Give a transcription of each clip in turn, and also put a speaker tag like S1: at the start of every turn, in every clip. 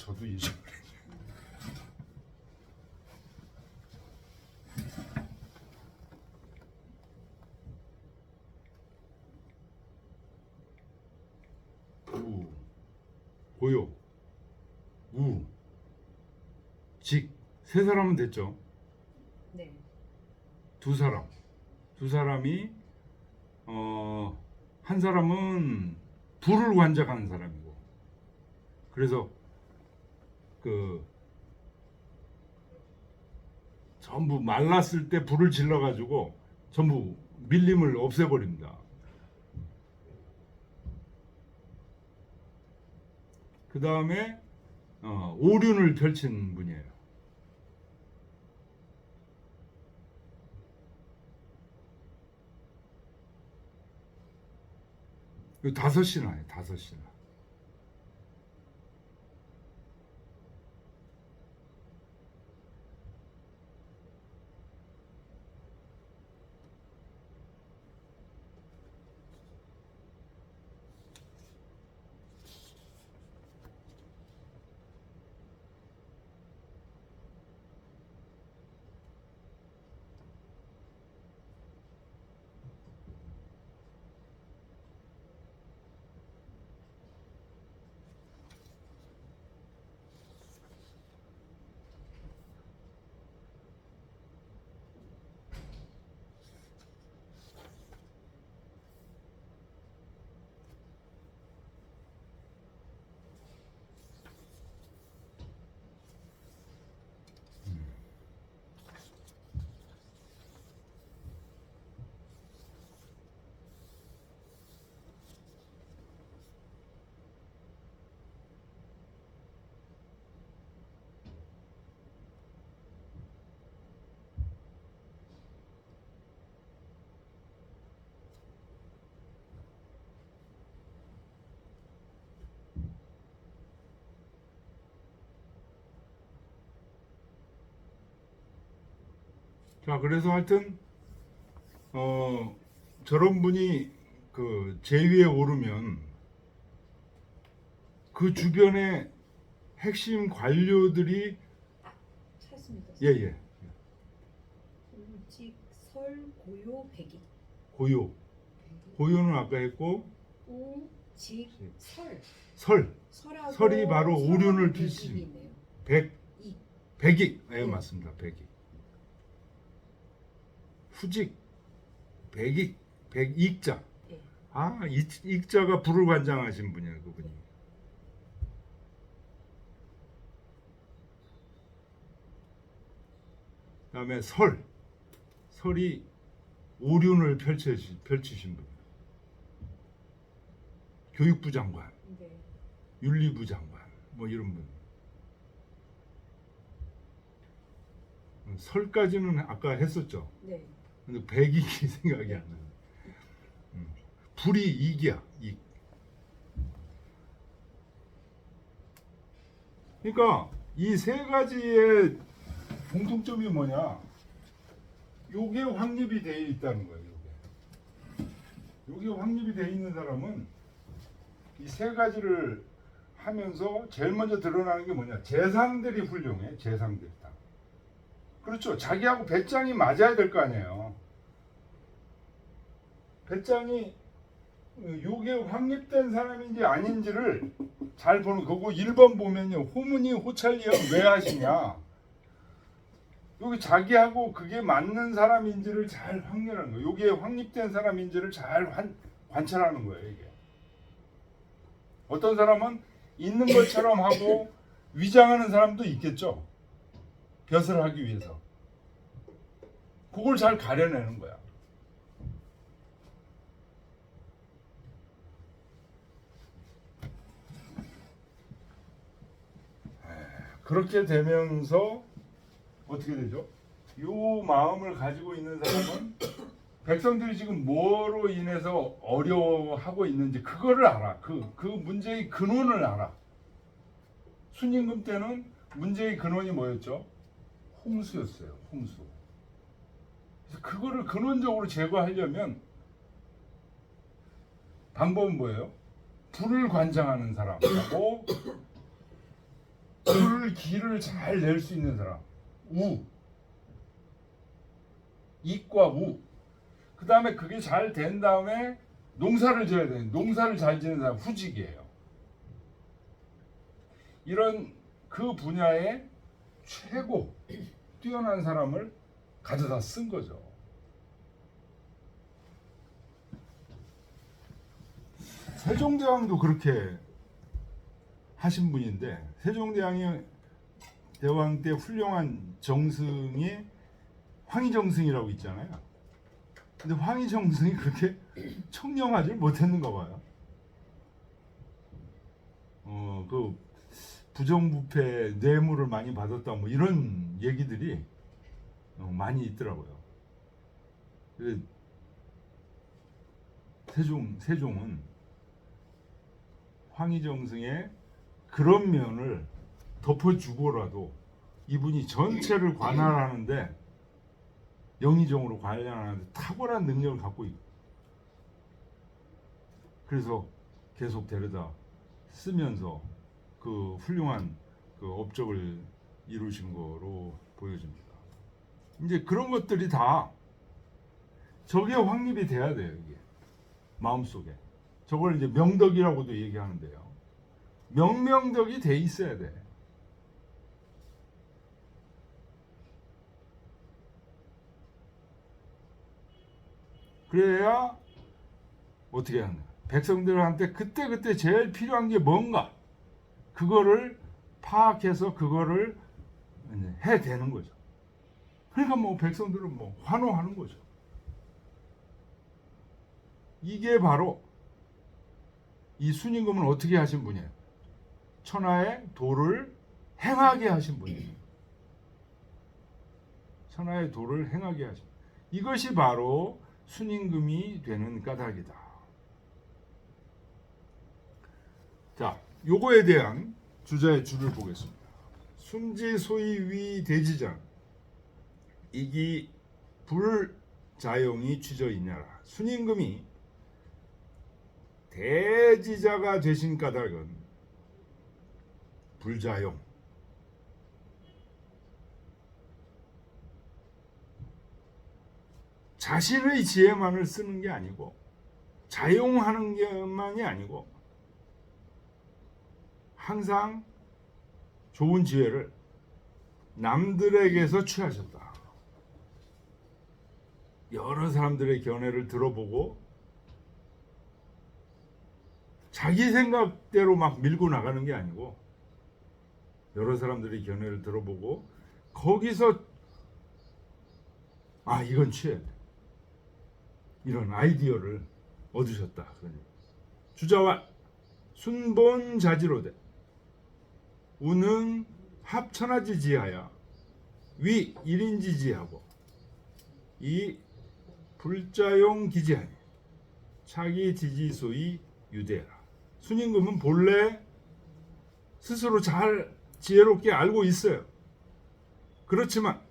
S1: 저도 잊어버려. 우, 고요, 우, 직. 세 사람은 됐죠.
S2: 네.
S1: 두 사람이 한 사람은 불을 관장하는 사람이고, 그래서 그 전부 말랐을 때 불을 질러 가지고 전부 밀림을 없애버립니다. 그 다음에 오륜을 펼친 분이에요. 이 다섯 신화예요. 다섯 신화. 자, 그래서 하여튼 저런 분이 그 제위에 오르면 그 주변에 핵심 관료들이
S2: 찾습니다.
S1: 예예
S2: 직, 설, 고요, 백이.
S1: 고요는 아까 했고
S2: 우, 직, 설.
S1: 설하고 설이 바로 오륜을 펼친 백익. 예, 맞습니다. 백익. 후직, 백익, 백익자.
S2: 네.
S1: 익자가 불을 관장하신 분이에요, 그분이. 그다음에 설이 오륜을 펼치신 분. 교육부 장관,
S2: 네.
S1: 윤리부 장관, 뭐 이런 분. 설까지는 아까 했었죠.
S2: 네.
S1: 근데 백익이 생각이 안 나요. 불이 익이야, 익. 그러니까 이 세 가지의 공통점이 뭐냐? 요게 확립이 되어 있다는 거예요. 요게 확립이 되어 있는 사람은 이 세 가지를 하면서 제일 먼저 드러나는 게 뭐냐? 재상들이 훌륭해. 재상들이 다. 그렇죠. 자기하고 배짱이 맞아야 될 거 아니에요. 배짱이 요게 확립된 사람인지 아닌지를 잘 보는 거고, 1번 보면요. 호문이 호찰리엄 왜 하시냐? 여기 자기하고 그게 맞는 사람인지를 잘 확인하는 거예요. 요게 확립된 사람인지를 잘 관찰하는 거예요. 이게 어떤 사람은 있는 것처럼 하고 위장하는 사람도 있겠죠. 벼슬 하기 위해서. 그걸 잘 가려내는 거야. 그렇게 되면서 어떻게 되죠? 요 마음을 가지고 있는 사람은 백성들이 지금 뭐로 인해서 어려워하고 있는지 그거를 알아. 그 문제의 근원을 알아. 순임금 때는 문제의 근원이 뭐였죠? 홍수였어요. 홍수. 그래서 그거를 근원적으로 제거하려면 방법은 뭐예요? 불을 관장하는 사람하고 기를 잘 낼 수 있는 사람. 우. 이과 우. 그 다음에 그게 잘 된 다음에 농사를 지어야 돼. 농사를 잘 지는 사람 후직이에요. 이런 그 분야에 최고 뛰어난 사람을 가져다 쓴 거죠. 세종대왕도 그렇게 하신 분인데, 세종대왕이 대왕 때 훌륭한 정승이 황희정승이라고 있잖아요. 근데 황희정승이 그렇게 청렴하지 못했는가 봐요. 그 부정부패 뇌물을 많이 받았다 뭐 이런 얘기들이 많이 있더라고요. 세종은 황희정승의 그런 면을 덮어주고라도 이분이 전체를 관할하는데, 영의정으로 관할하는데 탁월한 능력을 갖고 있고, 그래서 계속 데려다 쓰면서 그 훌륭한 그 업적을 이루신 거로 보여집니다. 이제 그런 것들이 다 저게 확립이 돼야 돼요. 이게 마음속에. 저걸 이제 명덕이라고도 얘기하는데요. 명명덕이 돼 있어야 돼. 그래야 어떻게 하는가? 백성들한테 그때 제일 필요한 게 뭔가, 그거를 파악해서 그거를 해대는 거죠. 그러니까 뭐 백성들은 뭐 환호하는 거죠. 이게 바로 이 순임금은 어떻게 하신 분이에요? 천하의 도를 행하게 하신 분이에요. 천하의 도를 행하게 하신. 이것이 바로 순임금이 되는 까닭이다. 자, 요거에 대한 주자의 주를 보겠습니다. 순지 소위 대지장 이기 불자용이 취저 있냐라. 순임금이 대지자가 되신 까닭은 불자용, 자신의 지혜만을 쓰는 게 아니고, 자용하는 것만이 아니고, 항상 좋은 지혜를 남들에게서 취하셨다. 여러 사람들의 견해를 들어보고 자기 생각대로 막 밀고 나가는 게 아니고, 여러 사람들의 견해를 들어보고 거기서 이건 취해야 돼, 이런 아이디어를 얻으셨다. 주자와 순본자지로되 우는 합천하지지하여 위 일인지지하고 이 불자용 기지하니 차기 지지소이 유대라. 순임금은 본래 스스로 잘 지혜롭게 알고 있어요. 그렇지만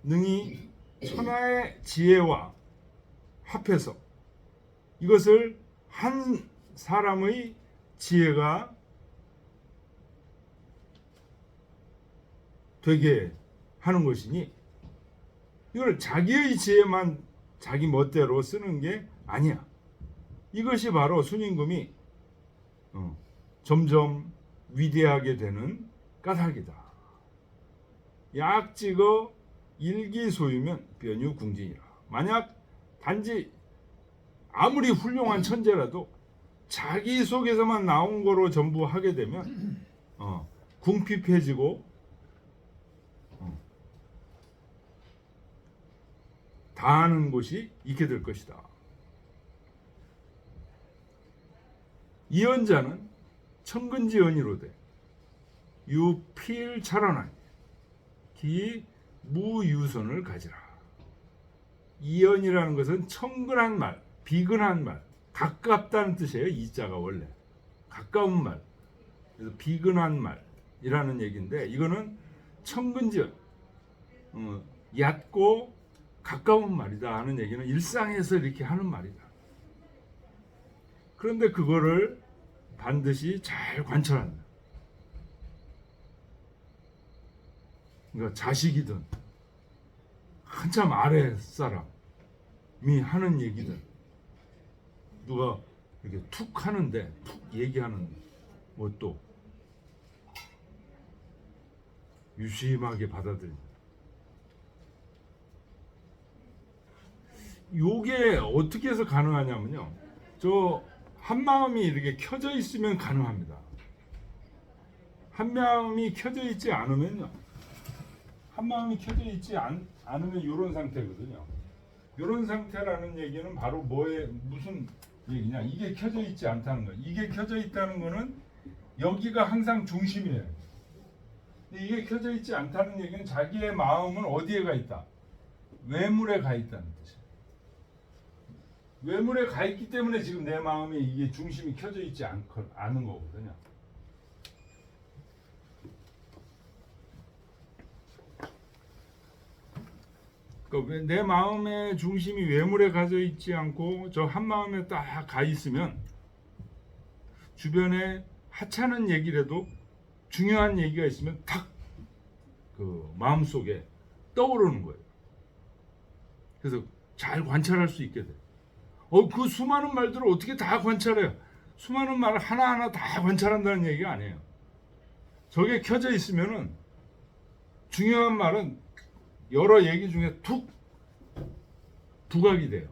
S1: 능히 천하의 지혜와 합해서 이것을 한 사람의 지혜가 되게 하는 것이니, 이걸 자기의 지혜만 자기 멋대로 쓰는 게 아니야. 이것이 바로 순임금이 점점 위대하게 되는 까닭이다. 약지거 일기소유면 변유궁진이라. 만약 단지 아무리 훌륭한 천재라도 자기 속에서만 나온 거로 전부 하게 되면 궁핍해지고 다하는 곳이 있게 될 것이다. 이언자는 천근지언이로되 유필찰원하니 기 무유선을 가지라. 이언이라는 것은 천근한 말, 비근한 말, 가깝다는 뜻이에요. 이자가 원래 가까운 말, 그래서 비근한 말이라는 얘기인데, 이거는 천근지언, 얕고 가까운 말이다 하는 얘기는 일상에서 이렇게 하는 말이다. 그런데 그거를 반드시 잘 관철한다. 그러니까 자식이든 한참 아래 사람이 하는 얘기든 누가 이렇게 툭 하는데 툭 얘기하는 것도 유심하게 받아들입니다. 요게 어떻게 해서 가능하냐면요. 저 한마음이 이렇게 켜져 있으면 가능합니다. 한마음이 켜져 있지 않으면요. 한마음이 켜져 있지 않으면 이런 상태거든요. 이런 상태라는 얘기는 바로 무슨 얘기냐? 이게 켜져 있지 않다는 거예요. 이게 켜져 있다는 거는 여기가 항상 중심이에요. 근데 이게 켜져 있지 않다는 얘기는 자기의 마음은 어디에 가 있다? 외물에 가 있다는 뜻이에요. 외물에 가 있기 때문에 지금 내 마음에 이게 중심이 켜져 있지 않은 거거든요. 그러니까 내 마음의 중심이 외물에 가져 있지 않고 저 한 마음에 딱 가 있으면 주변에 하찮은 얘기라도 중요한 얘기가 있으면 탁 그 마음 속에 떠오르는 거예요. 그래서 잘 관찰할 수 있게 돼요. 그 수많은 말들을 어떻게 다 관찰해요? 수많은 말을 하나하나 다 관찰한다는 얘기가 아니에요. 저게 켜져 있으면은 중요한 말은 여러 얘기 중에 툭 부각이 돼요.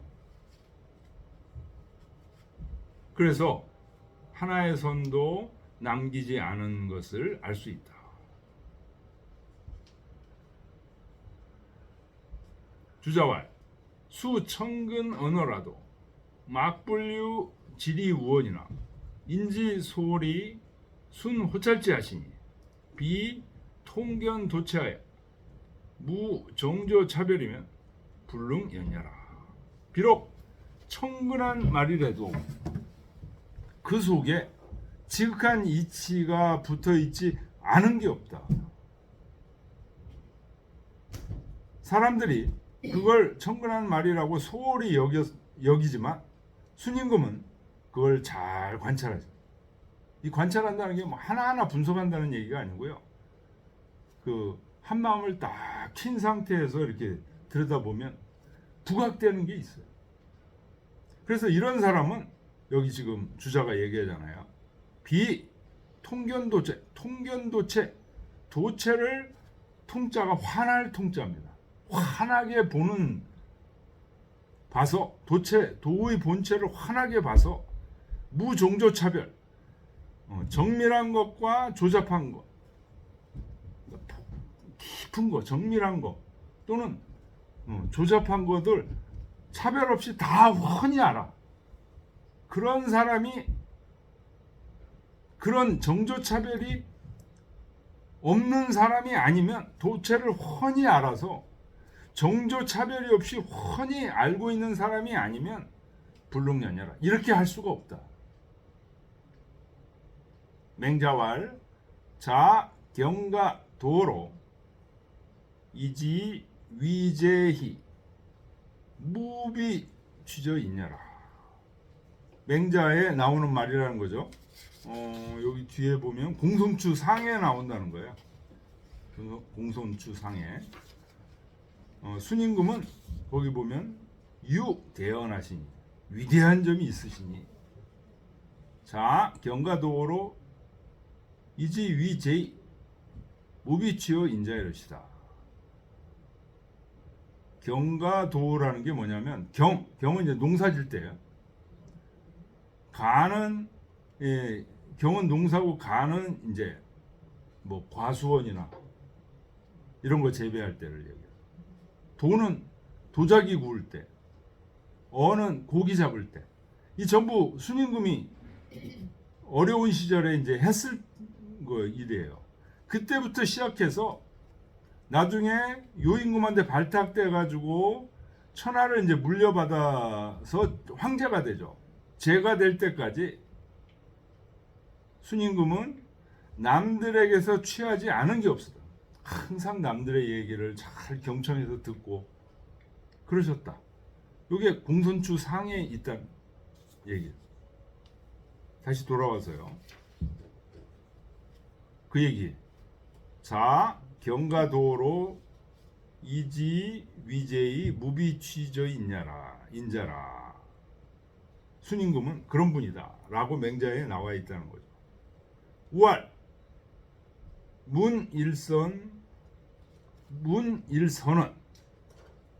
S1: 그래서 하나의 선도 남기지 않은 것을 알 수 있다. 주자왈 수천근 언어라도 막불류 지리우원이나 인지 소리 순호찰지 하시니 비 통견 도체하여 무정조 차별이면 불능연야라. 비록 청근한 말이라도 그 속에 지극한 이치가 붙어 있지 않은 게 없다. 사람들이 그걸 청근한 말이라고 소홀히 여기지만 순임금은 그걸 잘 관찰하죠. 이 관찰한다는 게 뭐 하나하나 분석한다는 얘기가 아니고요. 그 한 마음을 딱 킨 상태에서 이렇게 들여다보면 부각되는 게 있어요. 그래서 이런 사람은 여기 지금 주자가 얘기하잖아요. 비 통견도체, 통견도체, 도체를 통자가 환할 통자입니다. 환하게 봐서 도의 본체를 환하게 봐서 무종조차별, 정밀한 것과 조잡한 것, 깊은 것, 정밀한 것 또는 조잡한 것들 차별 없이 다 훤히 알아. 그런 사람이 그런 정조차별이 없는 사람이 아니면 도체를 훤히 알아서 정조차별이 없이 훤히 알고 있는 사람이 아니면 불능연야라. 이렇게 할 수가 없다. 맹자왈 자 경가 도로 이지 위제히 무비 취저 있냐라. 맹자에 나오는 말이라는 거죠. 여기 뒤에 보면 공손추 상에 나온다는 거예요. 공손추 상에. 순임금은 거기 보면 유대언하시니 위대한 점이 있으시니 자 경가도로 이지 위제이 무비치어 인자이러시다. 경가도라는 게 뭐냐면 경은 이제 농사질 때예요. 가는 경은 농사고 가는 이제 뭐 과수원이나 이런 거 재배할 때를 얘기해요. 도는 도자기 구울 때, 어는 고기 잡을 때. 이 전부 순임금이 어려운 시절에 이제 했을 거 일이에요. 그때부터 시작해서 나중에 요임금한테 발탁돼 가지고 천하를 이제 물려받아서 황제가 되죠. 제가 될 때까지 순임금은 남들에게서 취하지 않은 게 없었다. 항상 남들의 얘기를 잘 경청해서 듣고 그러셨다. 이게 공손추 상에 있다는 얘기예요. 다시 돌아와서요. 그 얘기. 자 경가도로 이지 위제의 무비취저 인자라. 순임금은 그런 분이다 라고 맹자에 나와 있다는 거죠. 우알 문일선은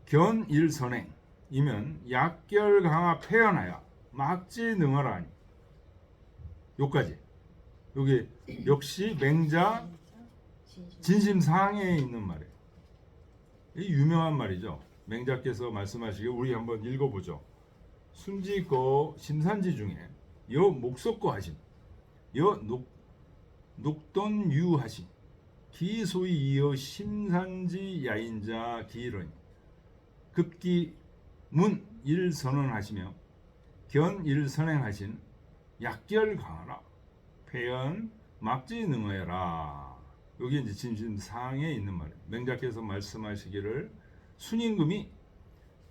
S1: 견일선행이면 약결강화 폐연하여 막지 능하라 하니. 요까지. 요게 역시 맹자 진심상해에 있는 말이에요. 이 유명한 말이죠. 맹자께서 말씀하시길 우리 한번 읽어보죠. 순지거 심산지 중에 여 목석거 하심 여 녹돈 유하심 기소이 이어 심산지 야인자 기이러니 급기 문일선언하시며 견일선행하신 약결 강하라 폐연 막지 능하여라. 여기 이제 진심상에 있는 말이에요. 맹자께서 말씀하시기를 순임금이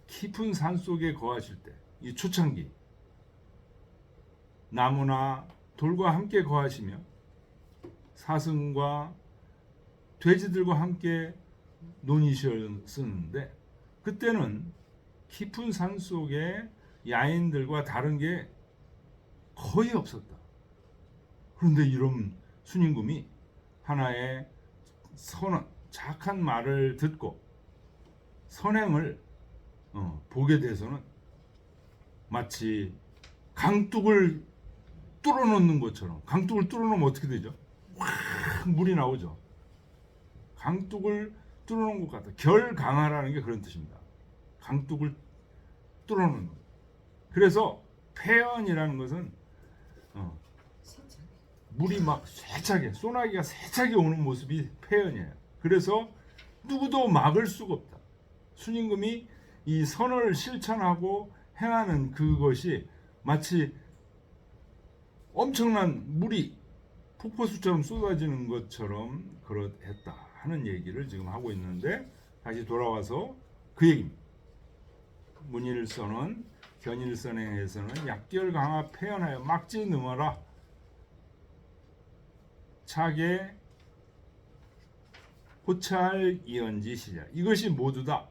S1: 깊은 산 속에 거하실 때, 이 초창기 나무나 돌과 함께 거하시며 사슴과 돼지들과 함께 논이셨는데 그때는 깊은 산 속에 야인들과 다른 게 거의 없었다. 그런데 이런 순임금이 하나의 선언, 착한 말을 듣고 선행을 보게 돼서는 마치 강둑을 뚫어놓는 것처럼. 강둑을 뚫어놓으면 어떻게 되죠? 확 물이 나오죠. 강둑을 뚫어놓은 것 같다. 결강하라는 게 그런 뜻입니다. 강둑을 뚫어놓는 것. 그래서 폐연이라는 것은 물이 막 세차게, 소나기가 세차게 오는 모습이 폐연이에요. 그래서 누구도 막을 수가 없다. 순임금이 이 선을 실천하고 행하는 그것이 마치 엄청난 물이 폭포수처럼 쏟아지는 것처럼 그렇했다 하는 얘기를 지금 하고 있는데, 다시 돌아와서 그 얘기입니다. 문일선언, 견일선행에서는 약결강화 폐연하여 막지 능하라. 차계 호찰 이언지 시작. 이것이 모두 다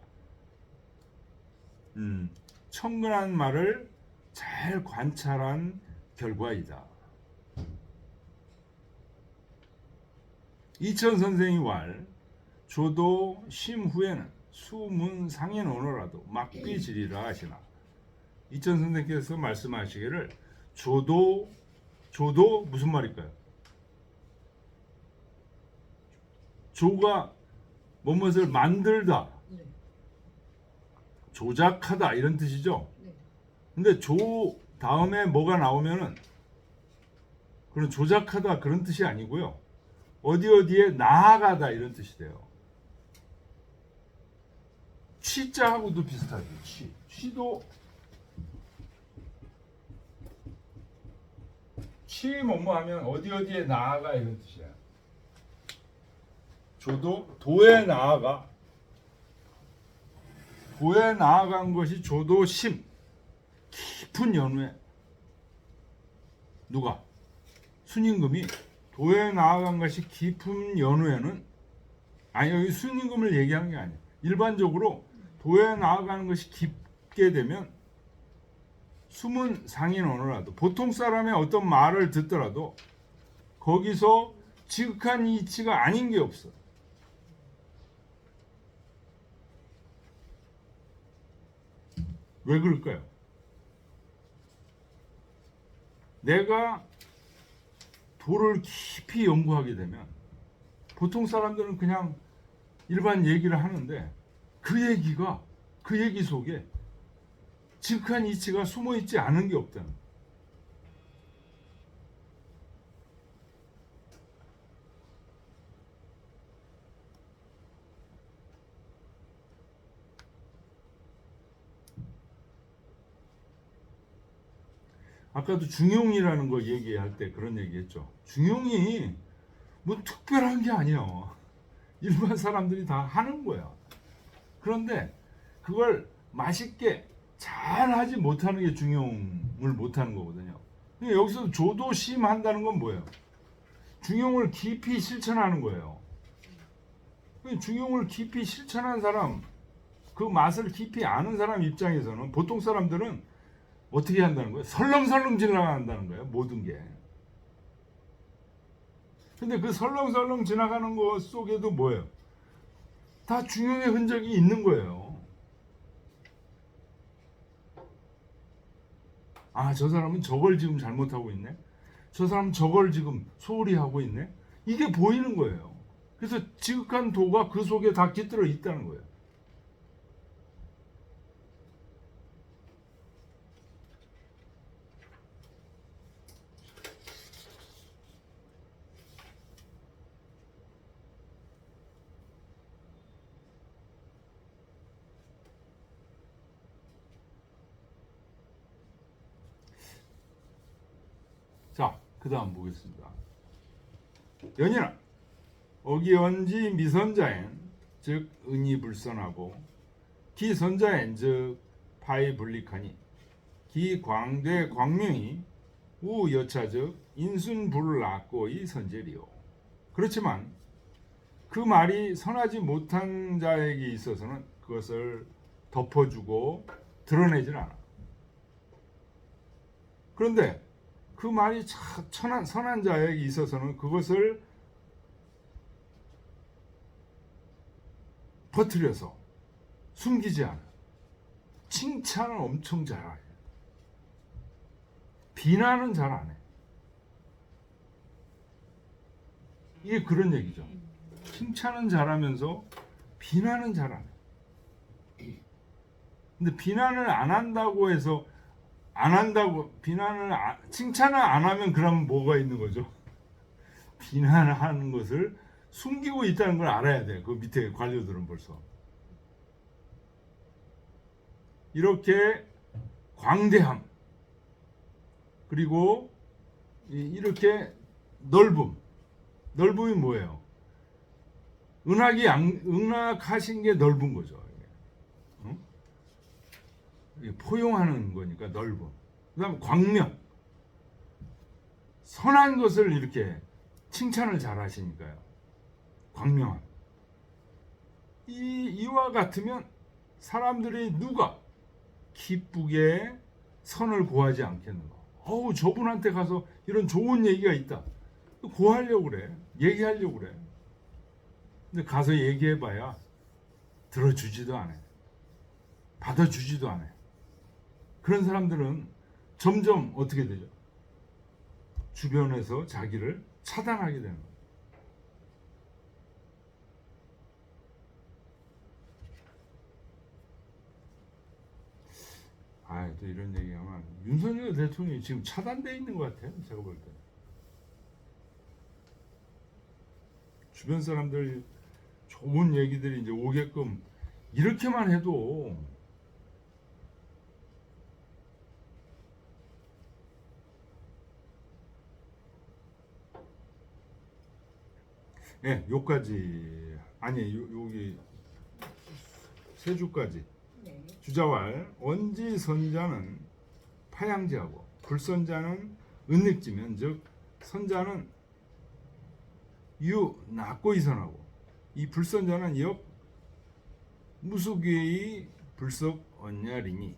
S1: 청근한 말을 잘 관찰한 결과이다. 이천 선생이 왈 조도 심 후에는 수문상인 언어라도 막비지리라 하시나. 이천 선생께서 말씀하시기를 조도 무슨 말일까요? 조가 무엇을 만들다, 조작하다 이런 뜻이죠. 근데 조 다음에 뭐가 나오면은 그런 조작하다 그런 뜻이 아니고요. 어디에 나아가다 이런 뜻이 돼요. 취자하고도 비슷하죠. 취 뭐뭐 하면 어디에 나아가 이런 뜻이야. 조도 도에 나아가. 도에 나아간 것이 조도심. 깊은 연후에 누가? 순임금이 도에 나아간 것이 깊은 연후에는, 아니 여기 순임금을 얘기하는 게 아니에요. 일반적으로 도에 나아가는 것이 깊게 되면 숨은 상인 언어라도, 보통 사람의 어떤 말을 듣더라도 거기서 지극한 이치가 아닌 게 없어. 왜 그럴까요? 내가 도를 깊이 연구하게 되면 보통 사람들은 그냥 일반 얘기를 하는데 그 얘기 속에 지극한 이치가 숨어 있지 않은 게 없다는 거예요. 아까도 중용이라는 거 얘기할 때 그런 얘기했죠. 중용이 뭐 특별한 게 아니야. 일반 사람들이 다 하는 거야. 그런데 그걸 맛있게 잘 하지 못하는 게 중용을 못하는 거거든요. 근데 여기서 조도심 한다는 건 뭐예요? 중용을 깊이 실천하는 거예요. 중용을 깊이 실천한 사람, 그 맛을 깊이 아는 사람 입장에서는 보통 사람들은 어떻게 한다는 거예요? 설렁설렁 지나간다는 거예요. 모든 게. 근데 그 설렁설렁 지나가는 것 속에도 뭐예요? 다 중용의 흔적이 있는 거예요. 아, 저 사람은 저걸 지금 잘못하고 있네. 저 사람은 저걸 지금 소홀히 하고 있네. 이게 보이는 거예요. 그래서 지극한 도가 그 속에 다 깃들어 있다는 거예요. 자, 그 다음 보겠습니다. 연인아, 어기언지 미선자엔, 즉 은이불선하고, 기선자엔, 즉 파이불릭하니, 기광대 광명이 우여차, 즉 인순불락고의 선제리요. 그렇지만 그 말이 선하지 못한 자에게 있어서는 그것을 덮어주고 드러내질 않아. 그런데 그 말이 선한 자에게 있어서는 그것을 퍼뜨려서 숨기지 않아. 칭찬을 엄청 잘해. 비난은 잘 안 해. 이게 그런 얘기죠. 칭찬은 잘하면서 비난은 잘 안 해. 근데 비난을 안 한다고 해서 칭찬을 안 하면 그러면 뭐가 있는 거죠? 비난하는 것을 숨기고 있다는 걸 알아야 돼. 그 밑에 관료들은 벌써. 이렇게 광대함, 그리고 이렇게 넓음이 뭐예요? 은하하신 게 넓은 거죠. 포용하는 거니까 넓음. 그다음 광명, 선한 것을 이렇게 칭찬을 잘 하시니까요. 광명함. 이와 같으면 사람들이 누가 기쁘게 선을 고하지 않겠는가? 어우, 저분한테 가서 이런 좋은 얘기가 있다. 고하려고 그래. 얘기하려고 그래. 근데 가서 얘기해봐야 들어주지도 않아요. 받아주지도 않아요. 그런 사람들은 점점 어떻게 되죠? 주변에서 자기를 차단하게 되는 거예요. 또 이런 얘기하면 윤석열 대통령이 지금 차단되어 있는 것 같아요. 제가 볼 때. 주변 사람들 좋은 얘기들이 이제 오게끔 이렇게만 해도 요까지 여기 세 주까지.
S2: 네.
S1: 주자왈 원지 선자는 파양지하고 불선자는 은닉지면, 즉 선자는 유 낙고 이선하고 이 불선자는 역 무수괴의 불석 언야리니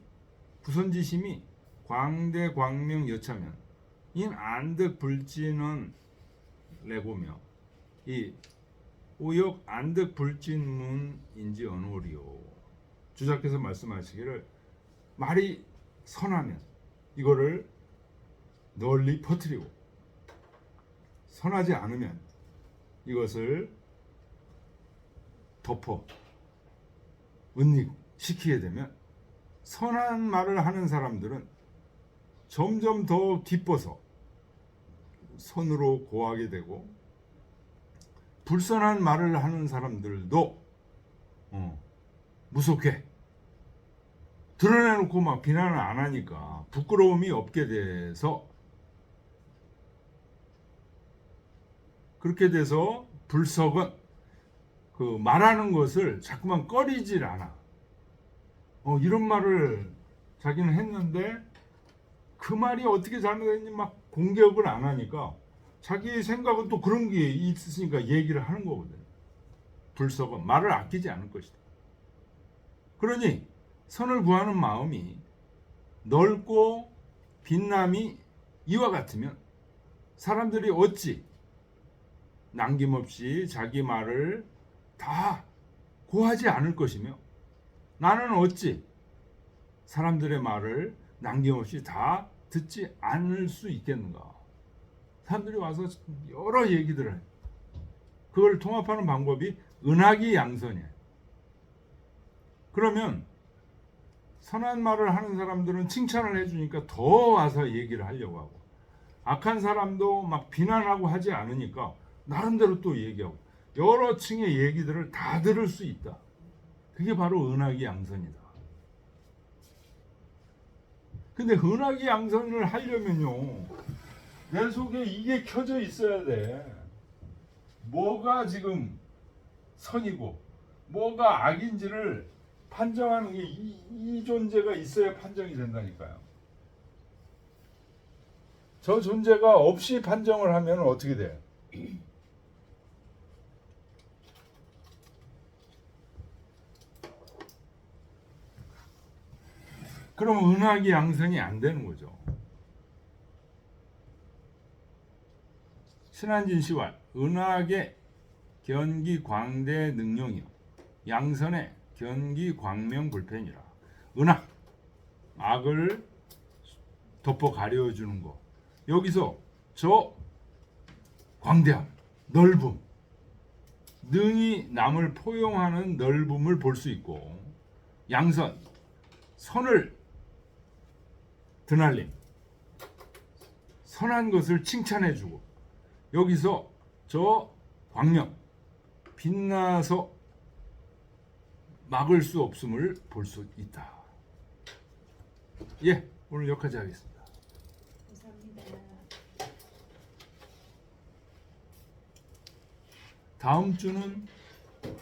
S1: 부선지심이 광대 광명 여차면 인 안득 불진은 레고며 이 오역 안득 불진문인지 언오리요. 주자께서 말씀하시기를 말이 선하면 이거를 널리 퍼뜨리고 선하지 않으면 이것을 덮어 은닉시키게 되면 선한 말을 하는 사람들은 점점 더 기뻐서 선으로 고하게 되고, 불선한 말을 하는 사람들도 무섭게 드러내놓고 막 비난을 안 하니까 부끄러움이 없게 돼서, 그렇게 돼서 불석은 그 말하는 것을 자꾸만 꺼리질 않아. 이런 말을 자기는 했는데 그 말이 어떻게 잘못했는지 막 공격을 안 하니까 자기 생각은 또 그런 게 있으니까 얘기를 하는 거거든. 불석은 말을 아끼지 않을 것이다. 그러니 선을 구하는 마음이 넓고 빛남이 이와 같으면 사람들이 어찌 남김없이 자기 말을 다 고하지 않을 것이며 나는 어찌 사람들의 말을 남김없이 다 듣지 않을 수 있겠는가. 사람들이 와서 여러 얘기들을 해요. 그걸 통합하는 방법이 은하기 양선이에요. 그러면 선한 말을 하는 사람들은 칭찬을 해주니까 더 와서 얘기를 하려고 하고, 악한 사람도 막 비난하고 하지 않으니까 나름대로 또 얘기하고, 여러 층의 얘기들을 다 들을 수 있다. 그게 바로 은하기 양선이다. 근데 은하기 양선을 하려면요, 내 속에 이게 켜져 있어야 돼. 뭐가 지금 선이고 뭐가 악인지를 판정하는 게 이 존재가 있어야 판정이 된다니까요. 저 존재가 없이 판정을 하면 어떻게 돼요? 그럼 은하기 양선이 안 되는 거죠. 신한진 씨와 은하계 견기 광대 능용이요 양선의 견기 광명 불펜이라. 은하 악을 덮어 가려주는 거. 여기서 저 광대함, 넓음, 능히 남을 포용하는 넓음을 볼 수 있고, 양선 선을 드날림, 선한 것을 칭찬해주고, 여기서 저 광명 빛나서 막을 수 없음을 볼 수 있다. 예, 오늘 여기까지 하겠습니다.
S2: 감사합니다.
S1: 다음 주는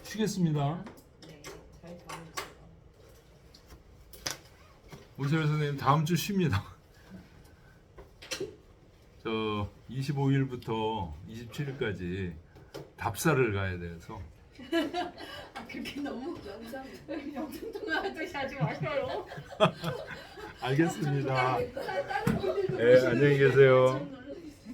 S1: 쉬겠습니다.
S2: 네, 잘 다녀오세요.
S1: 오세열 선생님 다음 주 쉽니다. 저 25일부터 27일까지 답사를 가야 돼서.
S2: 아, 그렇게 너무 영상 통화하듯이 하지 마셔요.
S1: 알겠습니다.
S2: 다른 분들도
S1: 네, 안녕히 계세요.